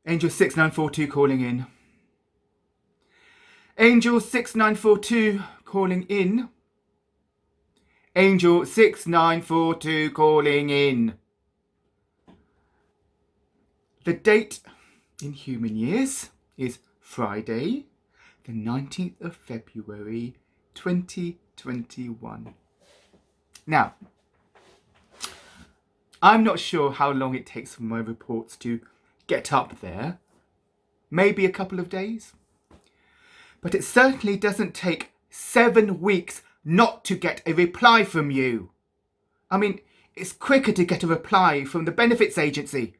Angel-6942 calling in. Angel-6942 calling in. Angel-6942 calling in. The date in human years is Friday, the 19th of February 2021. Now, I'm not sure how long it takes for my reports to get up there. Maybe a couple of days. But it certainly doesn't take 7 weeks not to get a reply from you. I mean, it's quicker to get a reply from the benefits agency.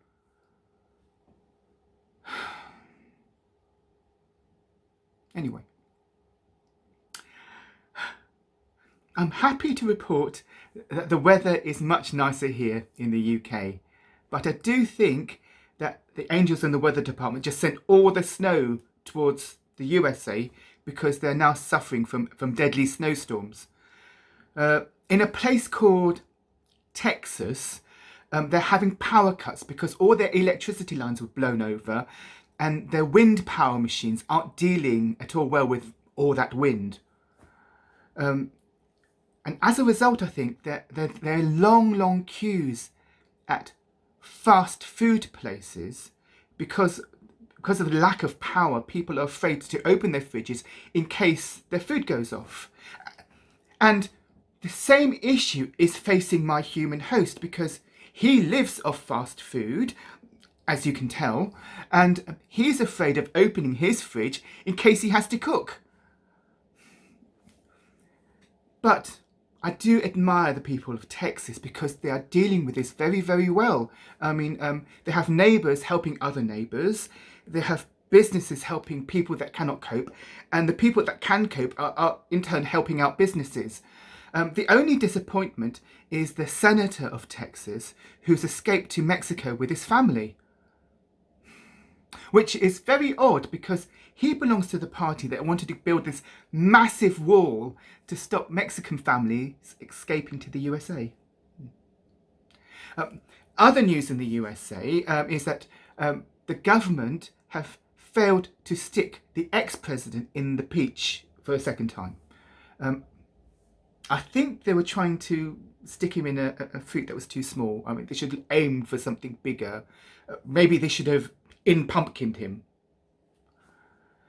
Anyway, I'm happy to report that the weather is much nicer here in the UK. But I do think that the angels in the weather department just sent all the snow towards the USA because they're now suffering from deadly snowstorms. In a place called Texas, they're having power cuts because all their electricity lines were blown over and their wind power machines aren't dealing at all well with all that wind. And as a result, I think there are long queues at fast food places because of the lack of power. People are afraid to open their fridges in case their food goes off. And the same issue is facing my human host because he lives off fast food, as you can tell, and he's afraid of opening his fridge in case he has to cook. But I do admire the people of Texas because they are dealing with this very, very well. I mean, they have neighbours helping other neighbours. They have businesses helping people that cannot cope. And the people that can cope are in turn helping out businesses. The only disappointment is the senator of Texas who's escaped to Mexico with his family. Which is very odd because he belongs to the party that wanted to build this massive wall to stop Mexican families escaping to the USA. Other news in the USA is that the government have failed to stick the ex-president in the peach for a second time. I think they were trying to stick him in a fruit that was too small. I mean, they should aim for something bigger. Maybe they should have in-pumpkined him.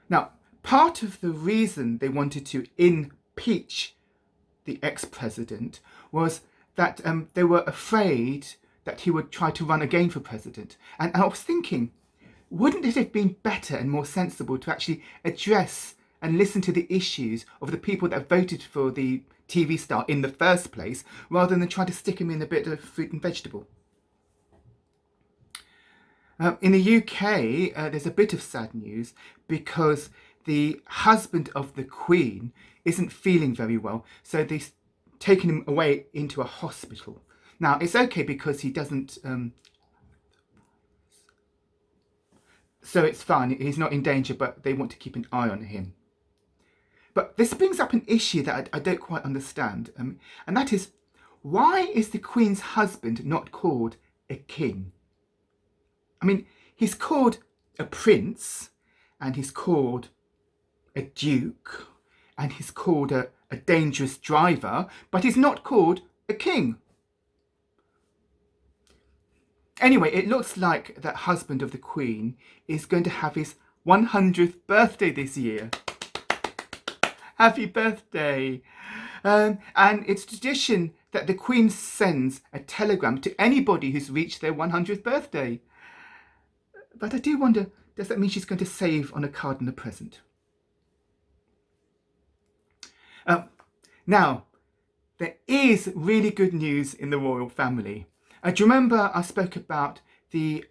Now, part of the reason they wanted to impeach the ex-president was that they were afraid that he would try to run again for president. And I was thinking, wouldn't it have been better and more sensible to actually address and listen to the issues of the people that voted for the TV star in the first place, rather than try to stick him in a bit of fruit and vegetable? In the UK, there's a bit of sad news because the husband of the Queen isn't feeling very well, so they've taken him away into a hospital. Now, it's okay because he doesn't... so it's fine, he's not in danger, but they want to keep an eye on him. But this brings up an issue that I don't quite understand, and that is, why is the Queen's husband not called a king? I mean, he's called a prince, and he's called a duke, and he's called a dangerous driver, but he's not called a king. Anyway, it looks like that husband of the Queen is going to have his 100th birthday this year. Happy birthday! And it's tradition that the Queen sends a telegram to anybody who's reached their 100th birthday. But I do wonder, does that mean she's going to save on a card and a present? Now, there is really good news in the royal family. Do you remember I spoke about the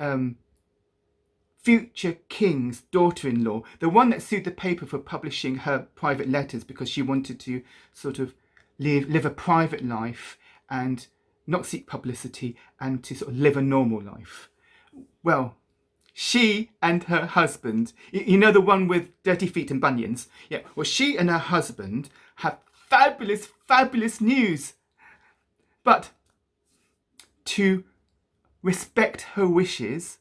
future king's daughter-in-law, the one that sued the paper for publishing her private letters because she wanted to sort of live a private life and not seek publicity and to sort of live a normal life? Well, she and her husband, you know, the one with dirty feet and bunions? Yeah, well, she and her husband have fabulous news. But to respect her wishes,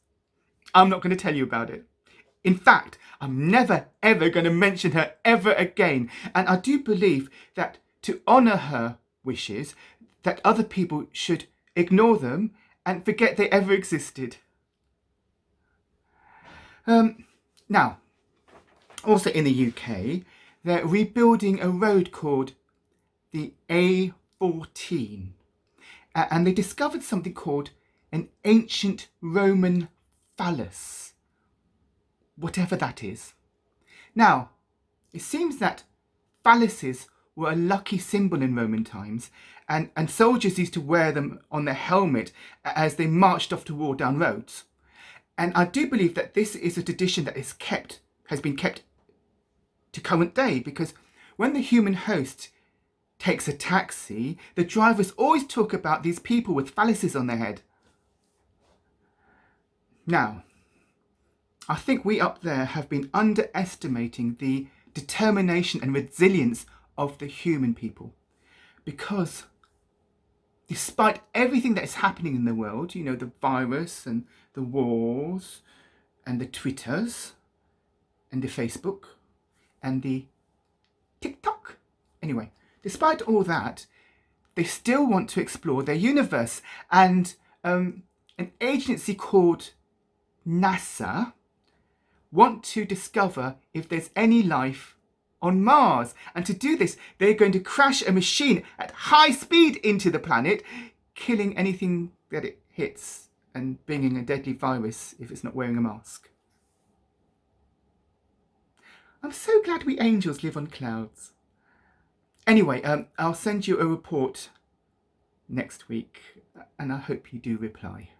I'm not going to tell you about it. In fact, I'm never ever going to mention her ever again. And I do believe that to honour her wishes, that other people should ignore them and forget they ever existed. Now, also in the UK, they're rebuilding a road called the A14. And they discovered something called an ancient Roman phallus, whatever that is. Now, it seems that phalluses were a lucky symbol in Roman times, and soldiers used to wear them on their helmet as they marched off to war down roads. And I do believe that this is a tradition that has been kept to current day, because when the human host takes a taxi, the drivers always talk about these people with phalluses on their head. Now, I think we up there have been underestimating the determination and resilience of the human people, because despite everything that is happening in the world, you know, the virus and the wars and the Twitters and the Facebook and the TikTok, anyway, despite all that, they still want to explore their universe. And an agency called NASA want to discover if there's any life on Mars. And to do this, they're going to crash a machine at high speed into the planet, killing anything that it hits and bringing a deadly virus if it's not wearing a mask. I'm so glad we angels live on clouds. Anyway, I'll send you a report next week, and I hope you do reply.